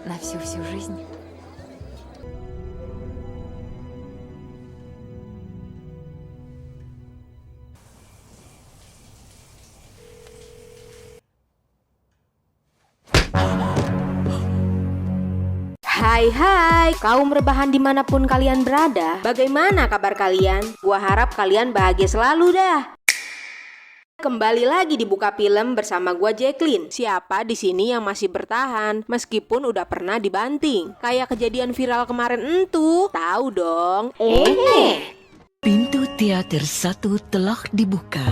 на всю-всю жизнь. Hai kaum rebahan dimanapun kalian berada. Bagaimana kabar kalian? Gua harap kalian bahagia selalu dah. Kembali lagi di Buka Film bersama gua Jacqueline. Siapa di sini yang masih bertahan meskipun udah pernah dibanting? Kayak kejadian viral kemarin entu. Tahu dong. Pintu teater 1 telah dibuka.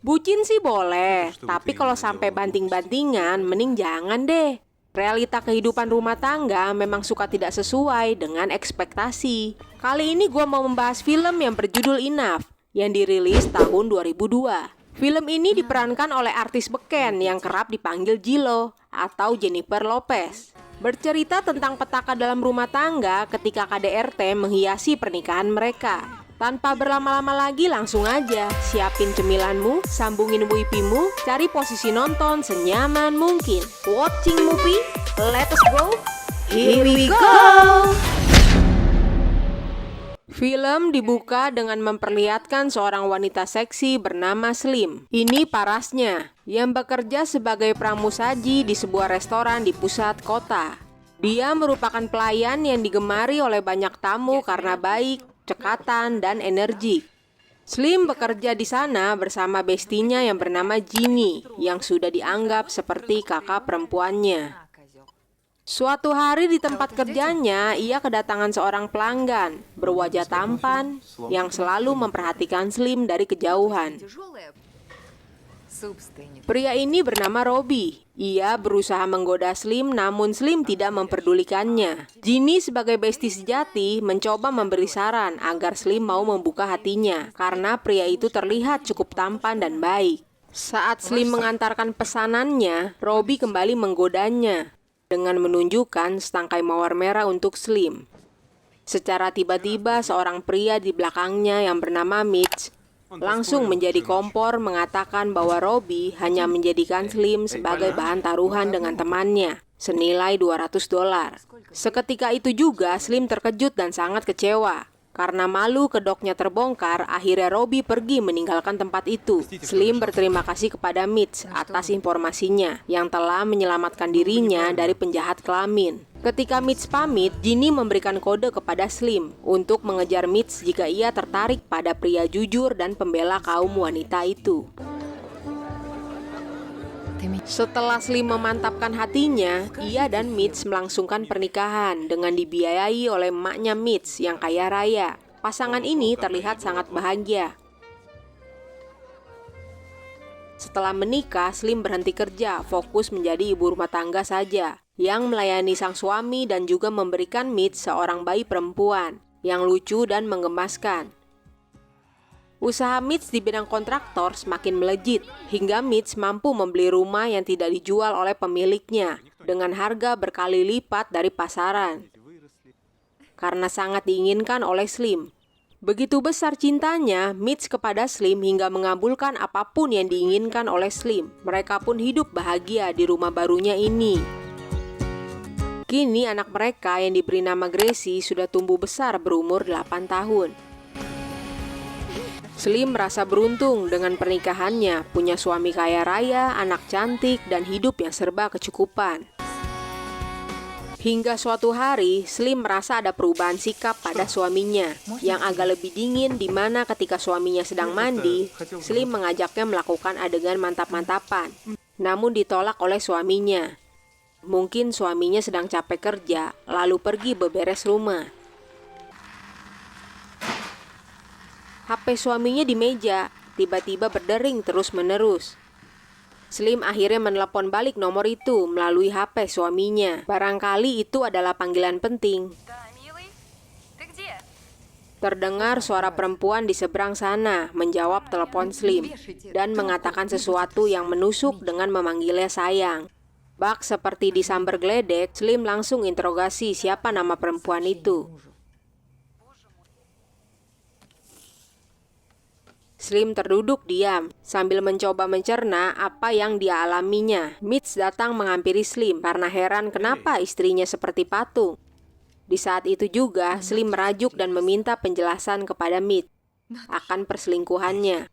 Bucin sih boleh, tapi kalau sampai banting-bantingan mending jangan deh. Realita kehidupan rumah tangga memang suka tidak sesuai dengan ekspektasi. Kali ini gue mau membahas film yang berjudul Enough yang dirilis tahun 2002. Film ini diperankan oleh artis beken yang kerap dipanggil Jilo atau Jennifer Lopez. Bercerita tentang petaka dalam rumah tangga ketika KDRT menghiasi pernikahan mereka. Tanpa berlama-lama lagi, langsung aja siapin cemilanmu, sambungin wipimu, cari posisi nonton senyaman mungkin. Watching movie, let us go. Here we go. Film dibuka dengan memperlihatkan seorang wanita seksi bernama Slim. Ini parasnya, yang bekerja sebagai pramusaji di sebuah restoran di pusat kota. Dia merupakan pelayan yang digemari oleh banyak tamu karena baik, cekatan, dan energi. Slim bekerja di sana bersama bestinya yang bernama Ginny, yang sudah dianggap seperti kakak perempuannya. Suatu hari di tempat kerjanya, ia kedatangan seorang pelanggan berwajah tampan yang selalu memperhatikan Slim dari kejauhan. Pria ini bernama Robbie. Ia berusaha menggoda Slim, namun Slim tidak memperdulikannya. Ginny sebagai besti sejati mencoba memberi saran agar Slim mau membuka hatinya karena pria itu terlihat cukup tampan dan baik. Saat Slim mengantarkan pesanannya, Robbie kembali menggodanya dengan menunjukkan setangkai mawar merah untuk Slim. Secara tiba-tiba seorang pria di belakangnya yang bernama Mitch langsung menjadi kompor mengatakan bahwa Robbie hanya menjadikan Slim sebagai bahan taruhan dengan temannya senilai $200. Seketika itu juga Slim terkejut dan sangat kecewa. Karena malu kedoknya terbongkar, akhirnya Robbie pergi meninggalkan tempat itu. Slim berterima kasih kepada Mitch atas informasinya yang telah menyelamatkan dirinya dari penjahat kelamin. Ketika Mitch pamit, Ginny memberikan kode kepada Slim untuk mengejar Mitch jika ia tertarik pada pria jujur dan pembela kaum wanita itu. Setelah Slim memantapkan hatinya, ia dan Mitch melangsungkan pernikahan dengan dibiayai oleh emaknya Mitch yang kaya raya. Pasangan ini terlihat sangat bahagia. Setelah menikah, Slim berhenti kerja, fokus menjadi ibu rumah tangga saja, yang melayani sang suami dan juga memberikan Mitch seorang bayi perempuan yang lucu dan menggemaskan. Usaha Mitch di bidang kontraktor semakin melejit, hingga Mitch mampu membeli rumah yang tidak dijual oleh pemiliknya dengan harga berkali lipat dari pasaran. Karena sangat diinginkan oleh Slim. Begitu besar cintanya Mitch kepada Slim hingga mengabulkan apapun yang diinginkan oleh Slim. Mereka pun hidup bahagia di rumah barunya ini. Kini anak mereka yang diberi nama Gracie sudah tumbuh besar berumur 8 tahun. Slim merasa beruntung dengan pernikahannya, punya suami kaya raya, anak cantik, dan hidup yang serba kecukupan. Hingga suatu hari, Slim merasa ada perubahan sikap pada suaminya, yang agak lebih dingin di mana ketika suaminya sedang mandi, Slim mengajaknya melakukan adegan mantap-mantapan, namun ditolak oleh suaminya. Mungkin suaminya sedang capek kerja, lalu pergi beberes rumah. HP suaminya di meja, tiba-tiba berdering terus-menerus. Slim akhirnya menelepon balik nomor itu melalui HP suaminya. Barangkali itu adalah panggilan penting. Terdengar suara perempuan di seberang sana menjawab telepon Slim dan mengatakan sesuatu yang menusuk dengan memanggilnya sayang. Bak seperti disambar geledek, Slim langsung interogasi siapa nama perempuan itu. Slim terduduk diam sambil mencoba mencerna apa yang dia alaminya. Mitch datang menghampiri Slim karena heran kenapa istrinya seperti patung. Di saat itu juga Slim merajuk dan meminta penjelasan kepada Mitch akan perselingkuhannya.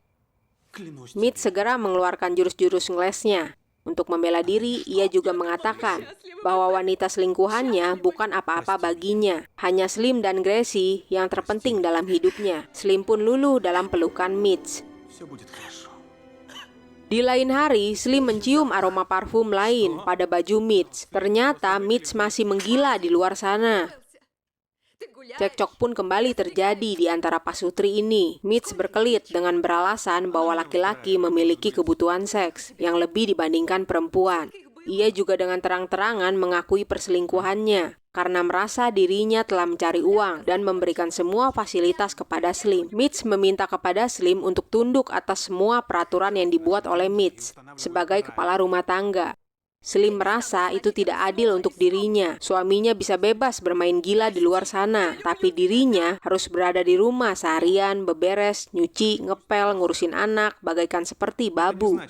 Mitch segera mengeluarkan jurus-jurus ngelesnya. Untuk membela diri, ia juga mengatakan bahwa wanita selingkuhannya bukan apa-apa baginya. Hanya Slim dan Gracie yang terpenting dalam hidupnya. Slim pun luluh dalam pelukan Mitch. Di lain hari, Slim mencium aroma parfum lain pada baju Mitch. Ternyata Mitch masih menggila di luar sana. Cekcok pun kembali terjadi di antara pasutri ini. Mitch berkelit dengan beralasan bahwa laki-laki memiliki kebutuhan seks yang lebih dibandingkan perempuan. Ia juga dengan terang-terangan mengakui perselingkuhannya karena merasa dirinya telah mencari uang dan memberikan semua fasilitas kepada Slim. Mitch meminta kepada Slim untuk tunduk atas semua peraturan yang dibuat oleh Mitch sebagai kepala rumah tangga. Slim merasa itu tidak adil untuk dirinya. Suaminya bisa bebas bermain gila di luar sana, tapi dirinya harus berada di rumah seharian, beberes, nyuci, ngepel, ngurusin anak, bagaikan seperti babu.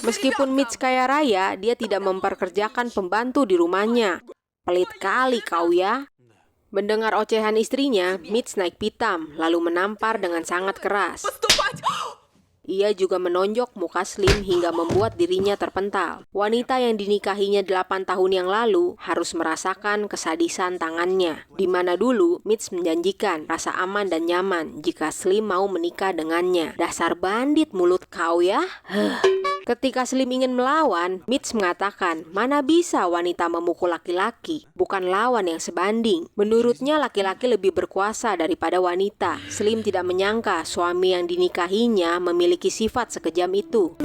Meskipun Mitch kaya raya, dia tidak memperkerjakan pembantu di rumahnya. Pelit kali kau ya. Mendengar ocehan istrinya, Mitch naik pitam, lalu menampar dengan sangat keras. Ia juga menonjok muka Slim hingga membuat dirinya terpental. Wanita yang dinikahinya 8 tahun yang lalu harus merasakan kesadisan tangannya. Di mana dulu Mitch menjanjikan rasa aman dan nyaman jika Slim mau menikah dengannya. Dasar bandit mulut kau ya. Ketika Slim ingin melawan, Mitch mengatakan, mana bisa wanita memukul laki-laki, bukan lawan yang sebanding. Menurutnya laki-laki lebih berkuasa daripada wanita. Slim tidak menyangka suami yang dinikahinya memiliki sifat sekejam itu.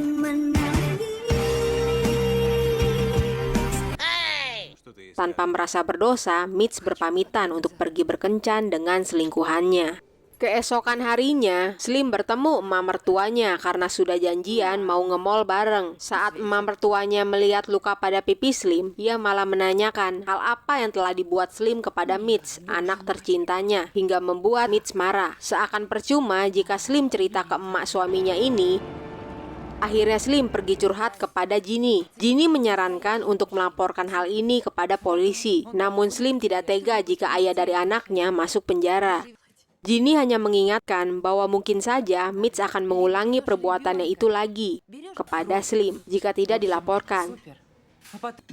Tanpa merasa berdosa, Mitch berpamitan untuk pergi berkencan dengan selingkuhannya. Keesokan harinya, Slim bertemu emak mertuanya karena sudah janjian mau nge-mall bareng. Saat emak mertuanya melihat luka pada pipi Slim, ia malah menanyakan hal apa yang telah dibuat Slim kepada Mitch, anak tercintanya, hingga membuat Mitch marah. Seakan percuma jika Slim cerita ke emak suaminya ini. Akhirnya Slim pergi curhat kepada Ginny. Ginny menyarankan untuk melaporkan hal ini kepada polisi. Namun Slim tidak tega jika ayah dari anaknya masuk penjara. Ginny hanya mengingatkan bahwa mungkin saja Mitch akan mengulangi perbuatannya itu lagi kepada Slim jika tidak dilaporkan.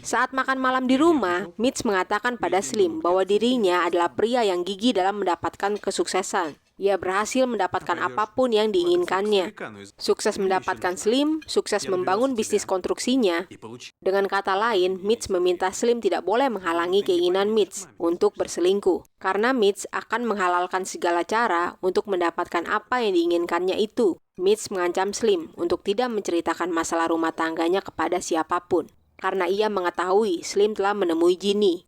Saat makan malam di rumah, Mitch mengatakan pada Slim bahwa dirinya adalah pria yang gigih dalam mendapatkan kesuksesan. Ia berhasil mendapatkan apapun yang diinginkannya. Sukses mendapatkan Slim, sukses membangun bisnis konstruksinya. Dengan kata lain, Mitch meminta Slim tidak boleh menghalangi keinginan Mitch untuk berselingkuh. Karena Mitch akan menghalalkan segala cara untuk mendapatkan apa yang diinginkannya itu. Mitch mengancam Slim untuk tidak menceritakan masalah rumah tangganya kepada siapapun. Karena ia mengetahui Slim telah menemui Ginny.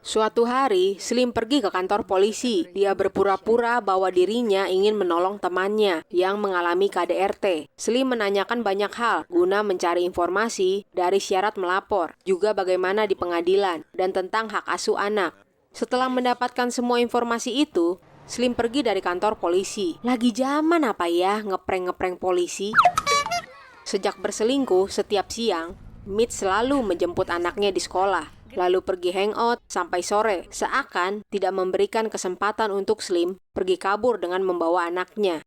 Suatu hari, Slim pergi ke kantor polisi. Dia berpura-pura bahwa dirinya ingin menolong temannya yang mengalami KDRT. Slim menanyakan banyak hal guna mencari informasi dari syarat melapor, juga bagaimana di pengadilan, dan tentang hak asuh anak. Setelah mendapatkan semua informasi itu, Slim pergi dari kantor polisi. Lagi zaman apa ya ngeprank-ngeprank polisi? Sejak berselingkuh setiap siang, Mitch selalu menjemput anaknya di sekolah. Lalu pergi hangout sampai sore, seakan tidak memberikan kesempatan untuk Slim pergi kabur dengan membawa anaknya.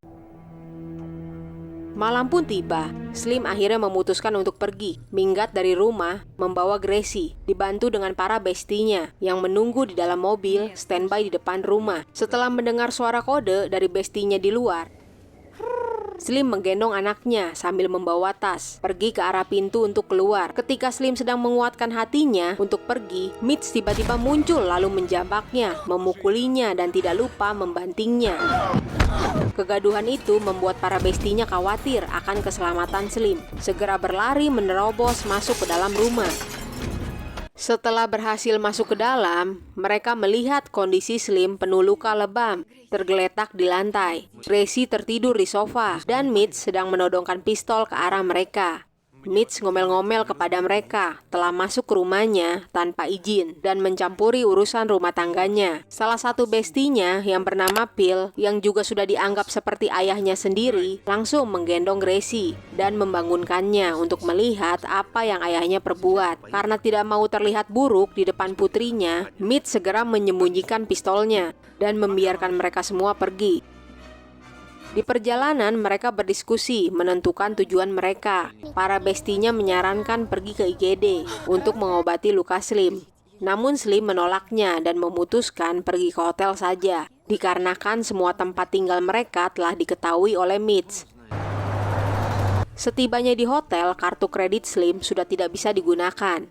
Malam pun tiba, Slim akhirnya memutuskan untuk pergi, minggat dari rumah, membawa Gracie, dibantu dengan para bestinya yang menunggu di dalam mobil standby di depan rumah. Setelah mendengar suara kode dari bestinya di luar, Slim menggendong anaknya sambil membawa tas, pergi ke arah pintu untuk keluar. Ketika Slim sedang menguatkan hatinya untuk pergi, Mitch tiba-tiba muncul lalu menjambaknya, memukulinya, dan tidak lupa membantingnya. Kegaduhan itu membuat para bestinya khawatir akan keselamatan Slim. Segera berlari menerobos masuk ke dalam rumah. Setelah berhasil masuk ke dalam, mereka melihat kondisi Slim penuh luka lebam, tergeletak di lantai. Gracie tertidur di sofa, dan Mitch sedang menodongkan pistol ke arah mereka. Mitch ngomel-ngomel kepada mereka telah masuk ke rumahnya tanpa izin dan mencampuri urusan rumah tangganya. Salah satu bestinya yang bernama Phil, yang juga sudah dianggap seperti ayahnya sendiri, langsung menggendong Gracie dan membangunkannya untuk melihat apa yang ayahnya perbuat. Karena tidak mau terlihat buruk di depan putrinya, Mitch segera menyembunyikan pistolnya dan membiarkan mereka semua pergi. Di perjalanan mereka berdiskusi menentukan tujuan mereka. Para bestinya menyarankan pergi ke IGD untuk mengobati luka Slim. Namun Slim menolaknya dan memutuskan pergi ke hotel saja, dikarenakan semua tempat tinggal mereka telah diketahui oleh Mitch. Setibanya di hotel, kartu kredit Slim sudah tidak bisa digunakan.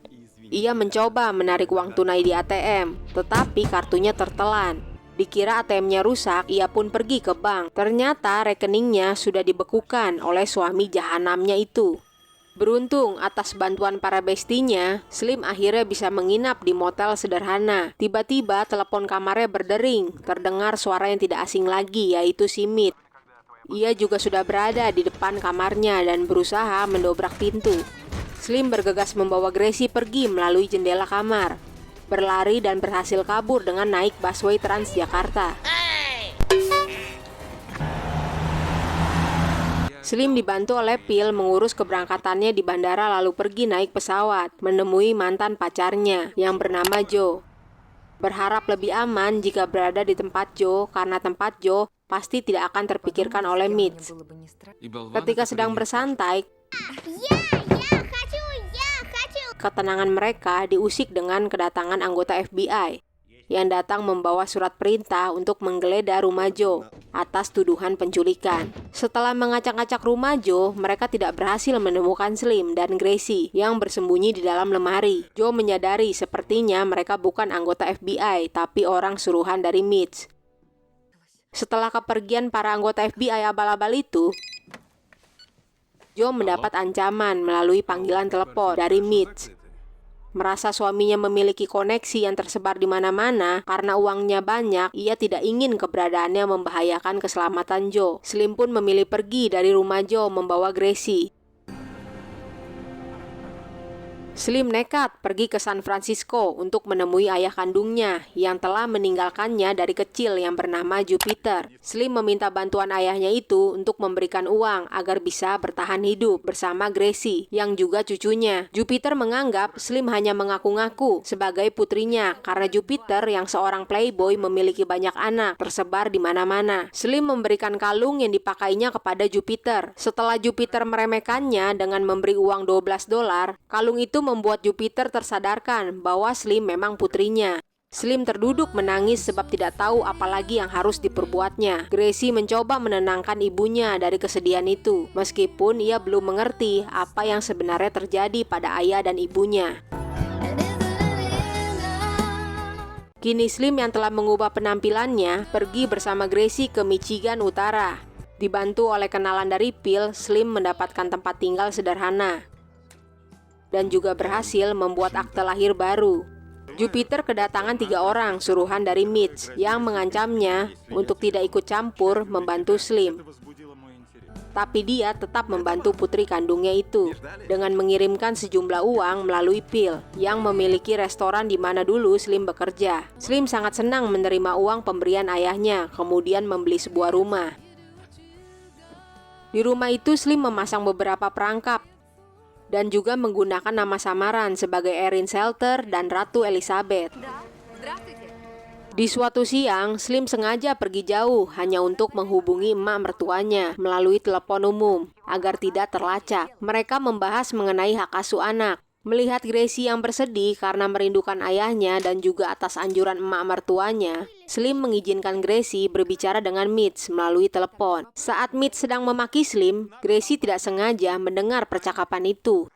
Ia mencoba menarik uang tunai di ATM, tetapi kartunya tertelan. Dikira ATM-nya rusak, ia pun pergi ke bank. Ternyata rekeningnya sudah dibekukan oleh suami jahanamnya itu. Beruntung atas bantuan para bestinya, Slim akhirnya bisa menginap di motel sederhana. Tiba-tiba telepon kamarnya berdering, terdengar suara yang tidak asing lagi, yaitu si Mitch. Ia juga sudah berada di depan kamarnya dan berusaha mendobrak pintu. Slim bergegas membawa Gracie pergi melalui jendela kamar, berlari dan berhasil kabur dengan naik busway Transjakarta. Slim dibantu oleh Phil mengurus keberangkatannya di bandara lalu pergi naik pesawat menemui mantan pacarnya yang bernama Joe. Berharap lebih aman jika berada di tempat Joe karena tempat Joe pasti tidak akan terpikirkan oleh Mitch. Ketika sedang bersantai, ketenangan mereka diusik dengan kedatangan anggota FBI yang datang membawa surat perintah untuk menggeledah rumah Joe atas tuduhan penculikan. Setelah mengacak-acak rumah Joe, mereka tidak berhasil menemukan Slim dan Gracie yang bersembunyi di dalam lemari. Joe menyadari sepertinya mereka bukan anggota FBI, tapi orang suruhan dari Mitch. Setelah kepergian para anggota FBI abal-abal itu, Joe mendapat ancaman melalui panggilan telepon dari Mitch. Merasa suaminya memiliki koneksi yang tersebar di mana-mana karena uangnya banyak, ia tidak ingin keberadaannya membahayakan keselamatan Joe. Slim pun memilih pergi dari rumah Joe membawa Gracie. Slim nekat pergi ke San Francisco untuk menemui ayah kandungnya yang telah meninggalkannya dari kecil yang bernama Jupiter. Slim meminta bantuan ayahnya itu untuk memberikan uang agar bisa bertahan hidup bersama Gracie yang juga cucunya. Jupiter menganggap Slim hanya mengaku-ngaku sebagai putrinya karena Jupiter yang seorang playboy memiliki banyak anak tersebar di mana-mana. Slim memberikan kalung yang dipakainya kepada Jupiter. Setelah Jupiter meremehkannya dengan memberi uang $12, kalung itu membuat Jupiter tersadarkan bahwa Slim memang putrinya. Slim terduduk menangis sebab tidak tahu apalagi yang harus diperbuatnya. Gracie mencoba menenangkan ibunya dari kesedihan itu, meskipun ia belum mengerti apa yang sebenarnya terjadi pada ayah dan ibunya. Kini Slim yang telah mengubah penampilannya pergi bersama Gracie ke Michigan Utara. Dibantu oleh kenalan dari Phil, Slim mendapatkan tempat tinggal sederhana dan juga berhasil membuat akte lahir baru. Jupiter kedatangan 3 orang suruhan dari Mitch yang mengancamnya untuk tidak ikut campur membantu Slim. Tapi dia tetap membantu putri kandungnya itu dengan mengirimkan sejumlah uang melalui Phil yang memiliki restoran di mana dulu Slim bekerja. Slim sangat senang menerima uang pemberian ayahnya, kemudian membeli sebuah rumah. Di rumah itu Slim memasang beberapa perangkap dan juga menggunakan nama samaran sebagai Erin Shelter dan Ratu Elizabeth. Di suatu siang, Slim sengaja pergi jauh hanya untuk menghubungi emak mertuanya melalui telepon umum agar tidak terlacak. Mereka membahas mengenai hak asuh anak. Melihat Gracie yang bersedih karena merindukan ayahnya dan juga atas anjuran emak mertuanya, Slim mengizinkan Gracie berbicara dengan Mitch melalui telepon. Saat Mitch sedang memaki Slim, Gracie tidak sengaja mendengar percakapan itu,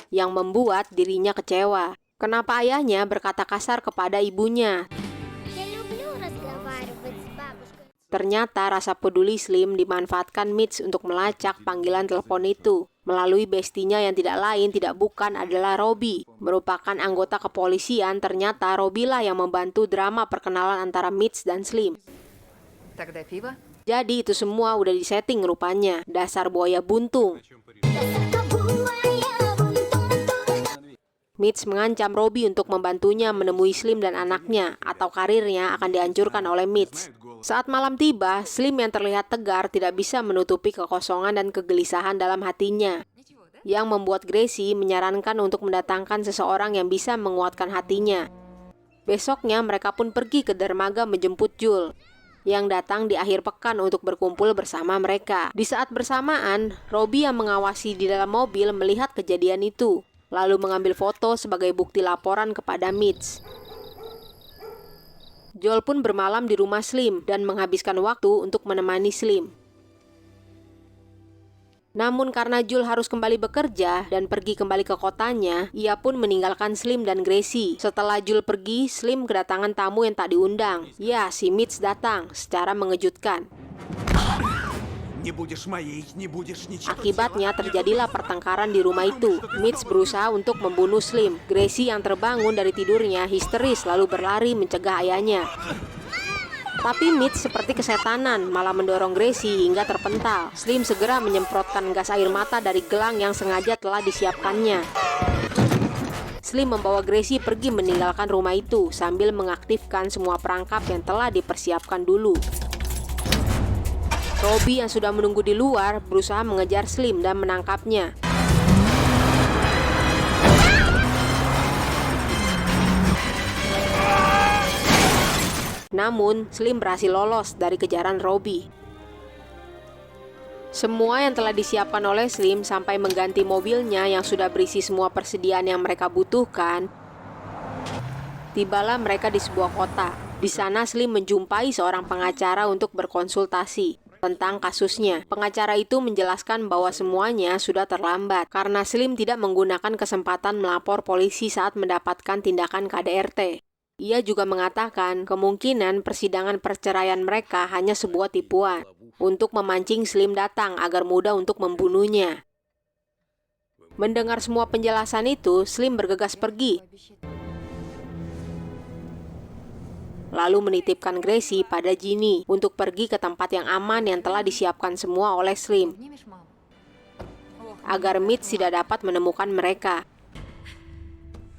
yang membuat dirinya kecewa. Kenapa ayahnya berkata kasar kepada ibunya? Ternyata rasa peduli Slim dimanfaatkan Mitch untuk melacak panggilan telepon itu. Melalui bestinya yang tidak lain tidak bukan adalah Robbie. Merupakan anggota kepolisian, ternyata Robbie lah yang membantu drama perkenalan antara Mitch dan Slim. Jadi itu semua udah disetting rupanya. Dasar buaya buntung. Mitch mengancam Robbie untuk membantunya menemui Slim dan anaknya, atau karirnya akan dihancurkan oleh Mitch. Saat malam tiba, Slim yang terlihat tegar tidak bisa menutupi kekosongan dan kegelisahan dalam hatinya, yang membuat Gracie menyarankan untuk mendatangkan seseorang yang bisa menguatkan hatinya. Besoknya mereka pun pergi ke dermaga menjemput Jules, yang datang di akhir pekan untuk berkumpul bersama mereka. Di saat bersamaan, Robbie yang mengawasi di dalam mobil melihat kejadian itu, lalu mengambil foto sebagai bukti laporan kepada Mitch. Joel pun bermalam di rumah Slim dan menghabiskan waktu untuk menemani Slim. Namun karena Jules harus kembali bekerja dan pergi kembali ke kotanya, ia pun meninggalkan Slim dan Gracie. Setelah Jules pergi, Slim kedatangan tamu yang tak diundang. Ya, si Mitch datang secara mengejutkan. Akibatnya terjadilah pertengkaran di rumah itu. Mitch berusaha untuk membunuh Slim. Gracie yang terbangun dari tidurnya histeris lalu berlari mencegah ayahnya. Tapi Mitch seperti kesetanan malah mendorong Gracie hingga terpental. Slim segera menyemprotkan gas air mata dari gelang yang sengaja telah disiapkannya. Slim membawa Gracie pergi meninggalkan rumah itu sambil mengaktifkan semua perangkap yang telah dipersiapkan dulu. Robbie yang sudah menunggu di luar berusaha mengejar Slim dan menangkapnya. Namun, Slim berhasil lolos dari kejaran Robbie. Semua yang telah disiapkan oleh Slim sampai mengganti mobilnya yang sudah berisi semua persediaan yang mereka butuhkan. Tibalah mereka di sebuah kota. Di sana Slim menjumpai seorang pengacara untuk berkonsultasi tentang kasusnya. Pengacara itu menjelaskan bahwa semuanya sudah terlambat karena Slim tidak menggunakan kesempatan melapor polisi saat mendapatkan tindakan KDRT. Ia juga mengatakan kemungkinan persidangan perceraian mereka hanya sebuah tipuan untuk memancing Slim datang agar mudah untuk membunuhnya. Mendengar semua penjelasan itu, Slim bergegas pergi, lalu menitipkan Gracie pada Ginny untuk pergi ke tempat yang aman yang telah disiapkan semua oleh Slim, agar Mitch tidak dapat menemukan mereka.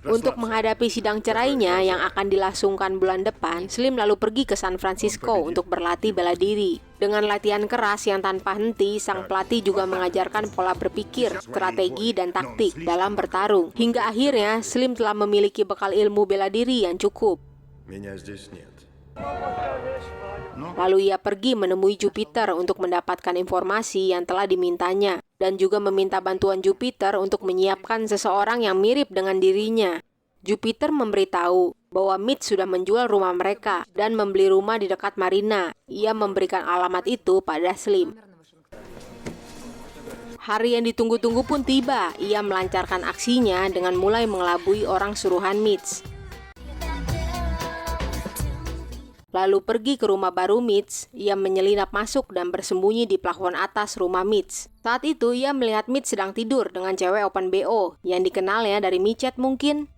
Untuk menghadapi sidang cerainya yang akan dilangsungkan bulan depan, Slim lalu pergi ke San Francisco untuk berlatih bela diri. Dengan latihan keras yang tanpa henti, sang pelatih juga mengajarkan pola berpikir, strategi, dan taktik dalam bertarung. Hingga akhirnya, Slim telah memiliki bekal ilmu bela diri yang cukup. Lalu ia pergi menemui Jupiter untuk mendapatkan informasi yang telah dimintanya, dan juga meminta bantuan Jupiter untuk menyiapkan seseorang yang mirip dengan dirinya. Jupiter memberitahu bahwa Mitch sudah menjual rumah mereka dan membeli rumah di dekat marina. Ia memberikan alamat itu pada Slim. Hari yang ditunggu-tunggu pun tiba. Ia melancarkan aksinya dengan mulai mengelabui orang suruhan Mitch, lalu pergi ke rumah baru Mitch. Ia menyelinap masuk dan bersembunyi di plafon atas rumah Mitch. Saat itu ia melihat Mitch sedang tidur dengan cewek open BO yang dikenalnya dari micet mungkin.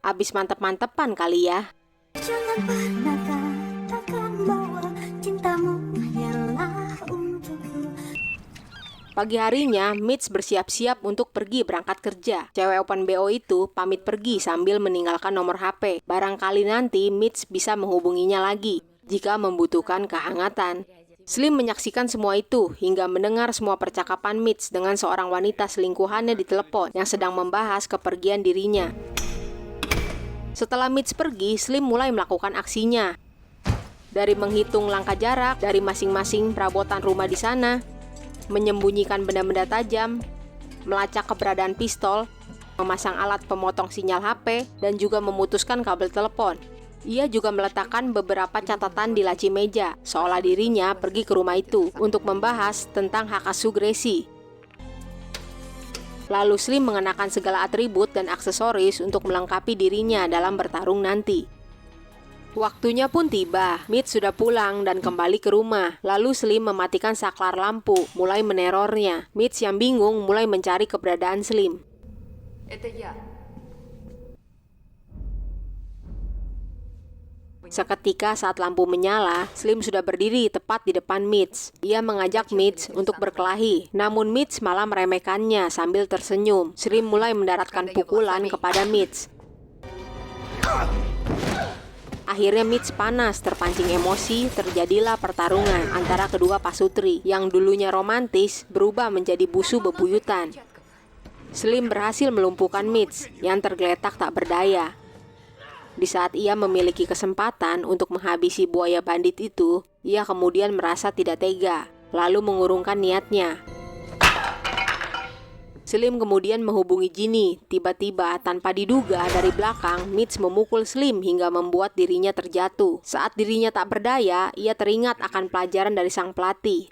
Abis mantep-mantepan kali ya. Jangan pernah katakan bahwa cintamu hanyalah untukku. Pagi harinya, Mitch bersiap-siap untuk pergi berangkat kerja. Cewek open BO itu pamit pergi sambil meninggalkan nomor HP. Barangkali nanti Mitch bisa menghubunginya lagi jika membutuhkan kehangatan. Slim menyaksikan semua itu hingga mendengar semua percakapan Mitch dengan seorang wanita selingkuhannya di telepon yang sedang membahas kepergian dirinya. Setelah Mitch pergi, Slim mulai melakukan aksinya. Dari menghitung langkah jarak dari masing-masing perabotan rumah di sana, menyembunyikan benda-benda tajam, melacak keberadaan pistol, memasang alat pemotong sinyal HP, dan juga memutuskan kabel telepon. Ia juga meletakkan beberapa catatan di laci meja, seolah dirinya pergi ke rumah itu untuk membahas tentang hak asuh Gracie. Lalu Slim mengenakan segala atribut dan aksesoris untuk melengkapi dirinya dalam bertarung nanti. Waktunya pun tiba. Mitch sudah pulang dan kembali ke rumah. Lalu Slim mematikan saklar lampu, mulai menerornya. Mitch yang bingung mulai mencari keberadaan Slim. Seketika saat lampu menyala, Slim sudah berdiri tepat di depan Mitch. Ia mengajak Mitch untuk berkelahi, namun Mitch malah meremehkannya sambil tersenyum. Slim mulai mendaratkan pukulan kepada Mitch. Akhirnya Mitch panas, terpancing emosi, terjadilah pertarungan antara kedua pasutri yang dulunya romantis berubah menjadi busu bebuyutan. Slim berhasil melumpuhkan Mitch yang tergeletak tak berdaya. Di saat ia memiliki kesempatan untuk menghabisi buaya bandit itu, ia kemudian merasa tidak tega, lalu mengurungkan niatnya. Slim kemudian menghubungi Ginny. Tiba-tiba, tanpa diduga, dari belakang, Mitch memukul Slim hingga membuat dirinya terjatuh. Saat dirinya tak berdaya, ia teringat akan pelajaran dari sang pelatih.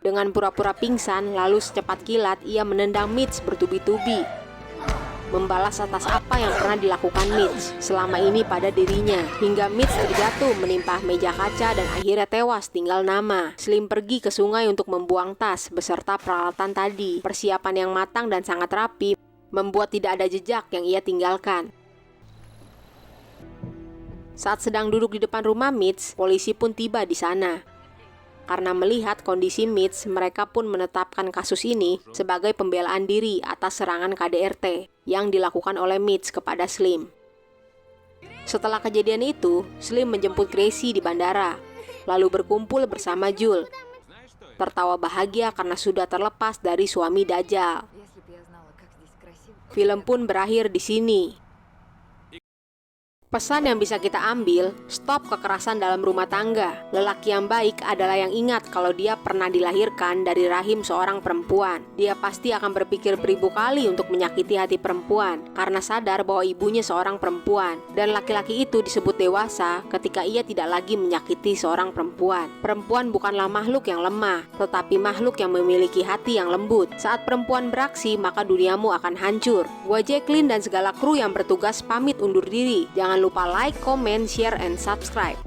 Dengan pura-pura pingsan, lalu secepat kilat, ia menendang Mitch bertubi-tubi, membalas atas apa yang pernah dilakukan Mitch selama ini pada dirinya, hingga Mitch terjatuh menimpa meja kaca dan akhirnya tewas tinggal nama. Slim pergi ke sungai untuk membuang tas beserta peralatan tadi. Persiapan yang matang dan sangat rapi membuat tidak ada jejak yang ia tinggalkan. Saat sedang duduk di depan rumah Mitch, polisi pun tiba di sana. Karena melihat kondisi Mitch, mereka pun menetapkan kasus ini sebagai pembelaan diri atas serangan KDRT yang dilakukan oleh Mitch kepada Slim. Setelah kejadian itu, Slim menjemput Gracie di bandara, lalu berkumpul bersama Jul, tertawa bahagia karena sudah terlepas dari suami Dajjal. Film pun berakhir di sini. Pesan yang bisa kita ambil, stop kekerasan dalam rumah tangga. Lelaki yang baik adalah yang ingat kalau dia pernah dilahirkan dari rahim seorang perempuan. Dia pasti akan berpikir beribu kali untuk menyakiti hati perempuan, karena sadar bahwa ibunya seorang perempuan. Dan laki-laki itu disebut dewasa ketika ia tidak lagi menyakiti seorang perempuan. Perempuan bukanlah makhluk yang lemah, tetapi makhluk yang memiliki hati yang lembut. Saat perempuan beraksi, maka duniamu akan hancur. Gua Jacqueline dan segala kru yang bertugas pamit undur diri. Jangan lupa like, comment, share, and subscribe.